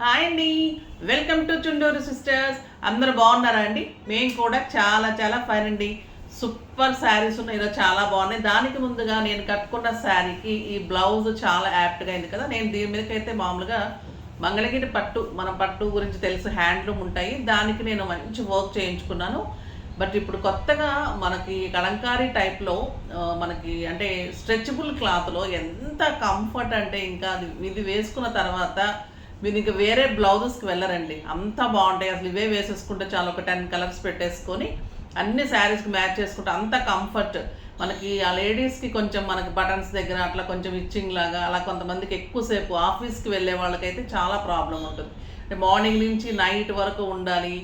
Hi అండి, welcome to Chunduru sisters. అందరూ బాగున్నారా అండి? మేము కూడా చాలా చాలా ఫైన్ అండి. సూపర్ శారీస్ ఉన్నాయి, ఈరోజు చాలా బాగున్నాయి. దానికి ముందుగా నేను కట్టుకున్న శారీకి ఈ బ్లౌజ్ చాలా యాప్ట్గా అయింది కదా. నేను దీని మీదకైతే మామూలుగా మంగళగిరి పట్టు, మన పట్టు గురించి తెలుసు, హ్యాండ్లూమ్ ఉంటాయి, దానికి నేను మంచి వర్క్ చేయించుకున్నాను. బట్ ఇప్పుడు కొత్తగా మనకి కలంకారీ టైప్లో మనకి అంటే స్ట్రెచబుల్ క్లాత్లో ఎంత కంఫర్ట్ అంటే ఇంకా ఇది వేసుకున్న తర్వాత మీరు ఇంకా వేరే బ్లౌజెస్కి వెళ్ళరండి, అంత బాగుంటాయి. అసలు ఇవే వేసేసుకుంటే చాలా, ఒక 10 కలర్స్ పెట్టేసుకొని అన్ని శారీస్కి మ్యాచ్ చేసుకుంటే అంత కంఫర్ట్. మనకి ఆ లేడీస్కి కొంచెం మనకి బటన్స్ దగ్గర అట్లా కొంచెం ఇచ్చింగ్ లాగా, అలా కొంతమందికి ఎక్కువసేపు ఆఫీస్కి వెళ్ళే వాళ్ళకైతే చాలా ప్రాబ్లం ఉంటుంది. అంటే మార్నింగ్ నుంచి నైట్ వరకు ఉండాలి,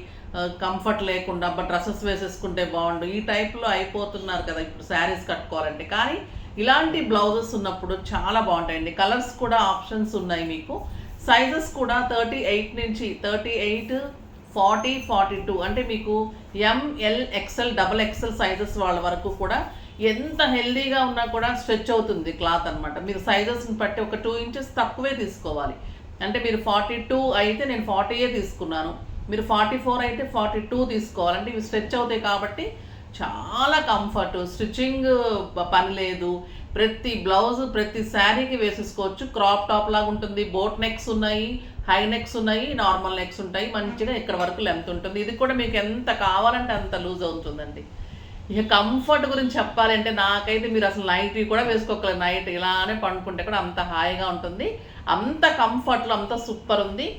కంఫర్ట్ లేకుండా డ్రెస్సెస్ వేసేసుకుంటే బాగుండు, ఈ టైప్లో అయిపోతున్నారు కదా ఇప్పుడు శారీస్ కట్టుకోవాలంటే. కానీ ఇలాంటి బ్లౌజెస్ ఉన్నప్పుడు చాలా బాగుంటాయండి. కలర్స్ కూడా ఆప్షన్స్ ఉన్నాయి మీకు. సైజెస్ కూడా 38 నుంచి 38, 40, 42 అంటే మీకు ML, XL, XXL సైజెస్ వాళ్ళ వరకు కూడా ఎంత హెల్దీగా ఉన్నా కూడా స్ట్రెచ్ అవుతుంది క్లాత్ అనమాట. మీరు సైజెస్ని బట్టి ఒక 2 ఇంచెస్ తక్కువే తీసుకోవాలి. అంటే మీరు 42 అయితే నేను 40 తీసుకున్నాను, మీరు 44 అయితే 42 తీసుకోవాలంటే ఇవి స్ట్రెచ్ అవుతాయి కాబట్టి చాలా కంఫర్ట్. స్టిచ్చింగ్ పని లేదు, ప్రతి బ్లౌజ్ ప్రతి శారీకి వేసేసుకోవచ్చు. క్రాప్ టాప్ లాగా ఉంటుంది, బోట్ నెక్స్ ఉన్నాయి, హై నెక్స్ ఉన్నాయి, నార్మల్ నెక్స్ ఉంటాయి, మంచిగా ఇక్కడ వరకు లెంత్ ఉంటుంది. ఇది కూడా మీకు ఎంత కావాలంటే అంత లూజ్ అవుతుందండి. ఇక కంఫర్ట్ గురించి చెప్పాలంటే నాకైతే మీరు అసలు నైట్ కూడా వేసుకోగలరు, నైట్ ఇలానే పండుకుంటే కూడా అంత హాయిగా ఉంటుంది, అంత కంఫర్ట్లో అంత సూపర్ ఉంది.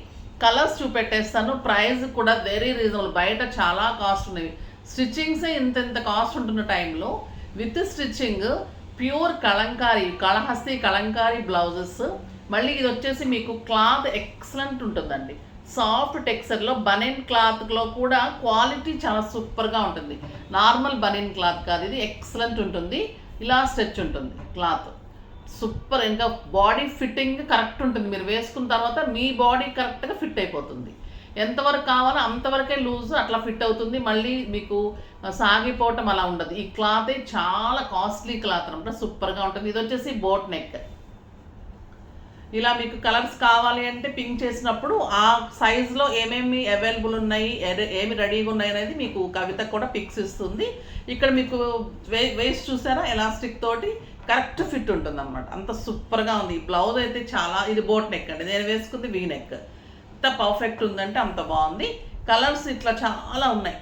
కలర్స్ చూపెట్టేస్తాను. ప్రైస్ కూడా వెరీ రీజనబుల్, బయట చాలా కాస్ట్ ఉన్నాయి. స్టిచ్చింగ్సే ఇంత కాస్ట్ ఉంటున్న టైంలో with stitching pure Kalamkari, Kalahasti Kalamkari blouses. మళ్ళీ ఇది వచ్చేసి మీకు క్లాత్ ఎక్సలెంట్ ఉంటుందండి, సాఫ్ట్ టెక్స్చర్లో బనెన్ క్లాత్లో కూడా క్వాలిటీ చాలా సూపర్గా ఉంటుంది. నార్మల్ బనెన్ క్లాత్ కాదు ఇది, ఎక్సలెంట్ ఉంటుంది. ఇలా స్ట్రెచ్ ఉంటుంది క్లాత్, సూపర్. ఇంకా బాడీ ఫిట్టింగ్ కరెక్ట్ ఉంటుంది, మీరు వేసుకున్న తర్వాత మీ బాడీ కరెక్ట్గా ఫిట్ అయిపోతుంది. ఎంతవరకు కావాలో అంతవరకే లూజ్ అట్లా ఫిట్ అవుతుంది. మళ్ళీ మీకు సాగిపోవటం అలా ఉండదు. ఈ క్లాత్ చాలా కాస్ట్లీ క్లాత్ అనమాట, సూపర్గా ఉంటుంది. ఇది వచ్చేసి బోట్ నెక్. ఇలా మీకు కలర్స్ కావాలి అంటే పింక్ చేసినప్పుడు ఆ సైజులో ఏమేమి అవైలబుల్ ఉన్నాయి, ఏమి రెడీగా ఉన్నాయి అనేది మీకు కవిత కూడా పిక్స్ ఇస్తుంది. ఇక్కడ మీకు వేస్ట్ చూసారా, ఎలాస్టిక్ తోటి కరెక్ట్ ఫిట్ ఉంటుంది అనమాట, అంత సూపర్గా ఉంది. బ్లౌజ్ అయితే చాలా, ఇది బోట్ నెక్ అండి, నేను వేసుకుంది వీ నెక్. ఎంత పర్ఫెక్ట్ ఉందంటే అంత బాగుంది. కలర్స్ ఇట్లా చాలా ఉన్నాయి,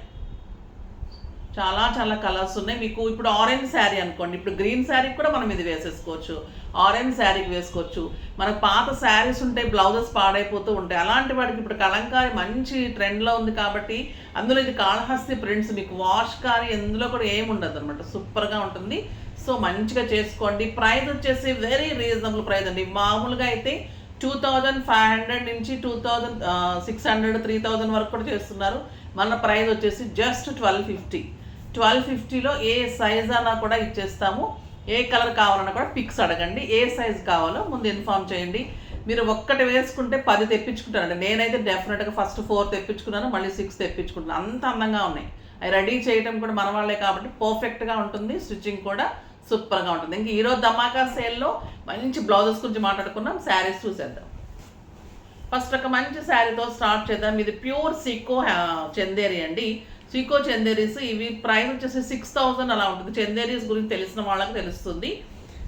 చాలా చాలా కలర్స్ ఉన్నాయి. మీకు ఇప్పుడు ఆరెంజ్ శారీ అనుకోండి, ఇప్పుడు గ్రీన్ శారీకి కూడా మనం ఇది వేసేసుకోవచ్చు, ఆరెంజ్ శారీకి వేసుకోవచ్చు. మనకు పాత శారీస్ ఉంటాయి, బ్లౌజెస్ పాడైపోతూ ఉంటాయి, అలాంటి వాటికి ఇప్పుడు కలంకారీ మంచి ట్రెండ్లో ఉంది కాబట్టి అందులో ఇది కాళహస్తి ప్రింట్స్, మీకు వాష్ కానీ ఎందులో కూడా ఏమి ఉండదు అనమాట, సూపర్గా ఉంటుంది. సో మంచిగా చేసుకోండి. ప్రైస్ వచ్చేసి వెరీ రీజనబుల్ ప్రైస్ అండి. మామూలుగా అయితే 2500 నుంచి 2600, 3000 వరకు కూడా చేస్తున్నారు. మన ప్రైస్ వచ్చేసి జస్ట్ 1250. 1250లో ఏ సైజ్ అన్నా కూడా ఇచ్చేస్తాము. ఏ కలర్ కావాలన్నా కూడా పిక్స్ అడగండి, ఏ సైజ్ కావాలో ముందు ఇన్ఫామ్ చేయండి. మీరు ఒక్కటి వేసుకుంటే 10 తెప్పించుకుంటారండి. నేనైతే డెఫినెట్గా ఫస్ట్ 4 తెప్పించుకున్నాను, మళ్ళీ 6 తెప్పించుకుంటున్నాను, అంత అందంగా ఉన్నాయి. అవి రెడీ చేయడం కూడా మన వాళ్ళే కాబట్టి పర్ఫెక్ట్గా ఉంటుంది, స్టిచ్చింగ్ కూడా సూపర్గా ఉంటుంది. ఇంక ఈరోజు ధమాకా సేల్లో మంచి బ్లౌజెస్ గురించి మాట్లాడుకున్నాం, శారీస్ చూసేద్దాం. ఫస్ట్ ఒక మంచి శారీతో స్టార్ట్ చేద్దాం. ఇది ప్యూర్ సీకో చందేరి అండి, సీకో చందేరీస్. ఇవి ప్రైస్ వచ్చేసి 6000 అలా ఉంటుంది. చందేరీస్ గురించి తెలిసిన వాళ్ళకి తెలుస్తుంది.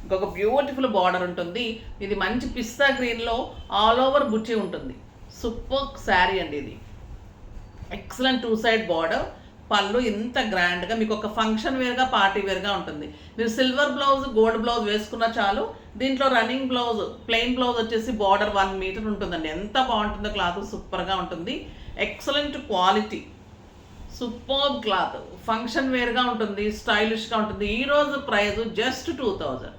ఇంకొక బ్యూటిఫుల్ బార్డర్ ఉంటుంది. ఇది మంచి పిస్తా గ్రీన్లో ఆల్ ఓవర్ బుచ్చి ఉంటుంది, సూపర్ శారీ అండి. ఇది ఎక్సలెంట్ 2 సైడ్ బార్డర్, పళ్ళు ఇంత గ్రాండ్గా మీకు ఒక ఫంక్షన్ వేర్గా పార్టీ వేర్గా ఉంటుంది. మీరు సిల్వర్ బ్లౌజ్, గోల్డ్ బ్లౌజ్ వేసుకున్నా చాలు. దీంట్లో రన్నింగ్ బ్లౌజ్, ప్లెయిన్ బ్లౌజ్ వచ్చేసి బార్డర్ 1 మీటర్ ఉంటుందండి. ఎంత బాగుంటుందో క్లాత్, సూపర్గా ఉంటుంది, excellent quality, super cloth, function వేర్గా ఉంటుంది, స్టైలిష్గా ఉంటుంది. ఈరోజు price just 2000,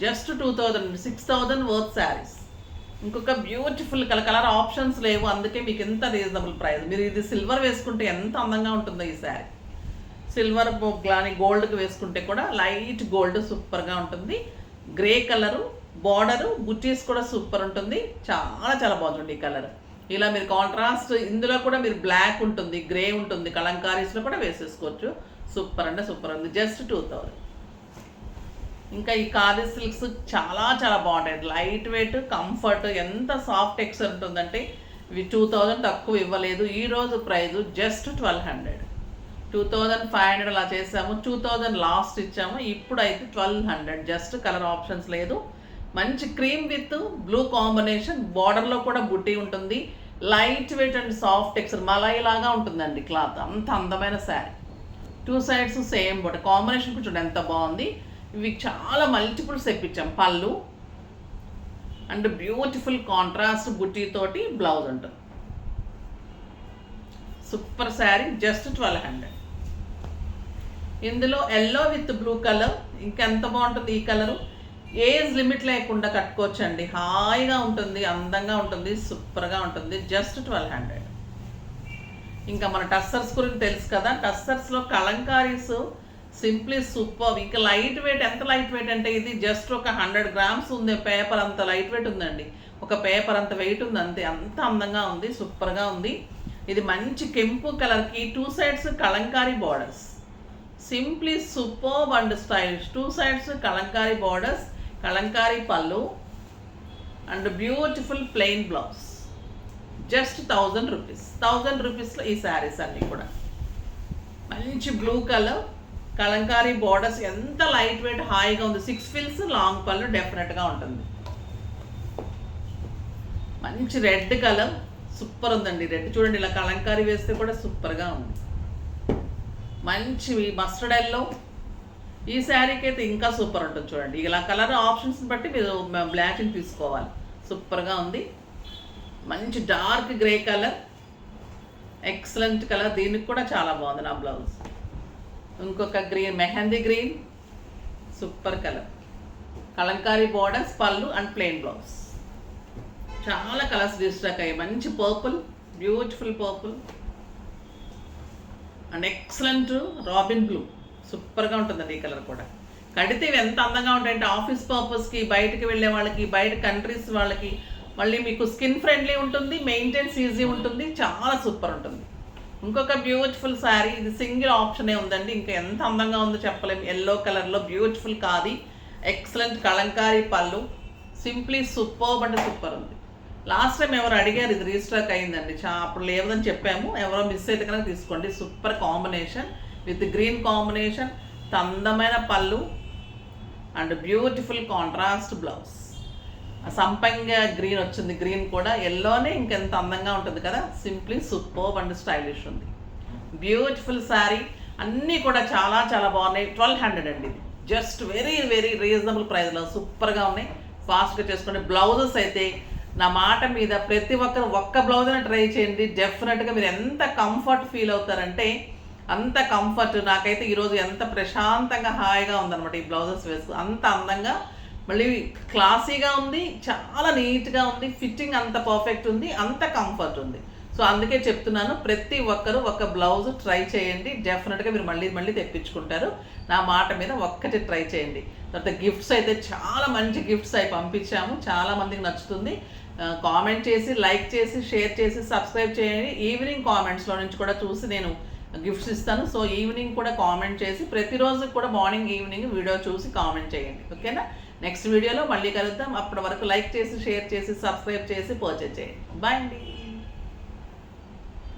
just 2000, 6000 worth saris. ఇంకొక బ్యూటిఫుల్ కలర్ ఆప్షన్స్ లేవు, అందుకే మీకు ఎంత రీజనబుల్ ప్రైస్. మీరు ఇది సిల్వర్ వేసుకుంటే ఎంత అందంగా ఉంటుందో ఈ శారీ. సిల్వర్ కానీ గోల్డ్కి వేసుకుంటే కూడా లైట్ గోల్డ్ సూపర్గా ఉంటుంది. గ్రే కలరు బార్డరు, బుటీస్ కూడా సూపర్ ఉంటుంది, చాలా చాలా బాగుంటుంది ఈ కలర్. ఇలా మీరు కాంట్రాస్ట్, ఇందులో కూడా మీరు బ్లాక్ ఉంటుంది, గ్రే ఉంటుంది, కలంకారీస్లో కూడా వేసేసుకోవచ్చు. సూపర్ అంటే సూపర్ ఉంది, జస్ట్ 2000. ఇంకా ఈ ఖాదీ సిల్క్స్ చాలా చాలా బాగుంటాయి, లైట్ వెయిట్, కంఫర్ట్, ఎంత సాఫ్ట్ టెక్స్చర్ ఉంటుందంటే ఇవి 2000 తక్కువ ఇవ్వలేదు. ఈరోజు ప్రైజు జస్ట్ 1200. 2500 అలా చేసాము, 2000 లాస్ట్ ఇచ్చాము. ఇప్పుడైతే 1200 జస్ట్. కలర్ ఆప్షన్స్ లేదు. మంచి క్రీమ్ విత్ బ్లూ కాంబినేషన్, బార్డర్లో కూడా బుట్టి ఉంటుంది. Light weight and soft texture, malai లాగా ఉంటుందండి క్లాత్. అంత అందమైన sari. 2 sides same but combination కూడా చూడండి ఎంత బాగుంది. ఇవి చాలా మల్టిపుల్స్ తెప్పించాం. పళ్ళు అండ్ బ్యూటిఫుల్ కాంట్రాస్ట్ బుట్టీతోటి బ్లౌజ్ ఉంటుంది. Super sari just 1200. ఇందులో ఎల్లో విత్ బ్లూ కలర్ ఇంకెంత బాగుంటుంది. ఈ కలరు ఏజ్ లిమిట్ లేకుండా కట్టుకోవచ్చండి. హాయిగా ఉంటుంది, అందంగా ఉంటుంది, సూపర్గా ఉంటుంది. జస్ట్ 1200. ఇంకా మన టస్సర్స్ గురించి తెలుసు కదా. టస్సర్స్లో కలంకారీస్ సింప్లీ సూపర్. ఇంకా లైట్ వెయిట్, ఎంత లైట్ వెయిట్ అంటే ఇది జస్ట్ ఒక 100 గ్రామ్స్ ఉంది. పేపర్ అంత లైట్ వెయిట్ ఉందండి. ఒక పేపర్ అంత వెయిట్ ఉంది అంతే. అంత అందంగా ఉంది, సూపర్గా ఉంది. ఇది మంచి కెంపు కలర్కి 2 sides Kalamkari borders. Simply super and stylish. 2 sides Kalamkari borders, Kalamkari పళ్ళు and beautiful plain blouse. Just 1000 rupees. 1000 రూపీస్లో ఈ శారీస్ అన్నీ కూడా. మంచి బ్లూ కలర్, కలంకారీ బార్డర్స్, ఎంత లైట్ వెయిట్, హాయిగా ఉంది. 6 ఫిల్స్, లాంగ్ పళ్ళు డెఫినెట్గా ఉంటుంది. మంచి రెడ్ కలర్, సూపర్ ఉందండి. రెడ్ చూడండి, ఇలా కలంకారీ వేస్తే కూడా సూపర్గా ఉంది. మంచి మస్టర్డ్ ఎల్లో, ఈ శారీకి అయితే ఇంకా సూపర్ ఉంటుంది. చూడండి, ఇలా కలర్ ఆప్షన్స్ బట్టి మీరు బ్లాక్ని తీసుకోవాలి. సూపర్గా ఉంది. మంచి dark grey colour, excellent colour. దీనికి కూడా చాలా బాగుంది నా బ్లౌజ్. ఇంకొక green, mehndi green, super colour. Kalamkari borders, పళ్ళు అండ్ ప్లెయిన్ బ్లౌజ్. చాలా కలర్స్ డిస్ట్రాక్ అయ్యాయి. మంచి purple, beautiful purple and excellent robin blue. సూపర్గా ఉంటుందండి ఈ కలర్ కూడా. కడితే ఇవి ఎంత అందంగా ఉంటాయంటే ఆఫీస్ పర్పస్కి, బయటకు వెళ్ళే వాళ్ళకి, బయట కంట్రీస్ వాళ్ళకి, మళ్ళీ మీకు స్కిన్ ఫ్రెండ్లీ ఉంటుంది, మెయింటెన్స్ ఈజీ ఉంటుంది, చాలా సూపర్ ఉంటుంది. ఇంకొక బ్యూటిఫుల్ శారీ, ఇది సింగిల్ ఆప్షనే ఉందండి. ఇంకా ఎంత అందంగా ఉందో చెప్పలేము. ఎల్లో కలర్లో బ్యూటిఫుల్ ఖాదీ, ఎక్సలెంట్ కలంకారీ పళ్ళు, సింప్లీ సూపర్ అంటే సూపర్ ఉంది. లాస్ట్ టైం ఎవరు అడిగారు, ఇది రీస్టాక్ అయిందండి. అప్పుడు లేదని చెప్పాము. ఎవరో మిస్ అయితే కనుక తీసుకోండి. Super combination with green combination, అందమైన పళ్ళు అండ్ బ్యూటిఫుల్ కాంట్రాస్ట్ బ్లౌజ్. సంపంగ గ్రీన్ వచ్చింది. గ్రీన్ కూడా ఎల్లోనే ఇంకెంత అందంగా ఉంటుంది కదా. సింప్లీ సూపర్ అండ్ స్టైలిష్ ఉంది. Beautiful sari. అన్నీ కూడా చాలా చాలా బాగున్నాయి. 1200 అండి. ఇది జస్ట్ వెరీ వెరీ రీజనబుల్ ప్రైస్లో సూపర్గా ఉన్నాయి. ఫాస్ట్గా చేసుకోండి. బ్లౌజెస్ అయితే నా మాట మీద ప్రతి ఒక్కరు ఒక్క బ్లౌజ్ అయినా ట్రై చేయండి. డెఫినెట్గా మీరు ఎంత కంఫర్ట్ ఫీల్ అవుతారంటే అంత కంఫర్ట్. నాకైతే ఈరోజు ఎంత ప్రశాంతంగా హాయిగా ఉందన్నమాట ఈ బ్లౌజెస్ వేసుకు. అంత అందంగా, మళ్ళీ క్లాసీగా ఉంది, చాలా నీట్గా ఉంది, ఫిట్టింగ్ అంత పర్ఫెక్ట్ ఉంది, అంత కంఫర్ట్ ఉంది. సో అందుకే చెప్తున్నాను, ప్రతి ఒక్కరు ఒక బ్లౌజ్ ట్రై చేయండి. డెఫినెట్గా మీరు మళ్ళీ మళ్ళీ తెప్పించుకుంటారు. నా మాట మీద ఒక్కటి ట్రై చేయండి. తర్వాత గిఫ్ట్స్ అయితే చాలా మంచి గిఫ్ట్స్ అవి పంపించాము. చాలామందికి నచ్చుతుంది. కామెంట్ చేసి, లైక్ చేసి, షేర్ చేసి, సబ్స్క్రైబ్ చేయండి. ఈవినింగ్ కామెంట్స్లో నుంచి కూడా చూసి నేను గిఫ్ట్స్ ఇస్తాను. సో ఈవినింగ్ కూడా కామెంట్ చేసి, ప్రతిరోజు కూడా మార్నింగ్ ఈవినింగ్ వీడియో చూసి కామెంట్ చేయండి. ఓకేనా? నెక్స్ట్ వీడియోలో మళ్ళీ కలుద్దాం. అప్పటి వరకు లైక్ చేసి, షేర్ చేసి, సబ్స్క్రైబ్ చేసి పర్చేజ్ చేయండి. బాయ్ అండి.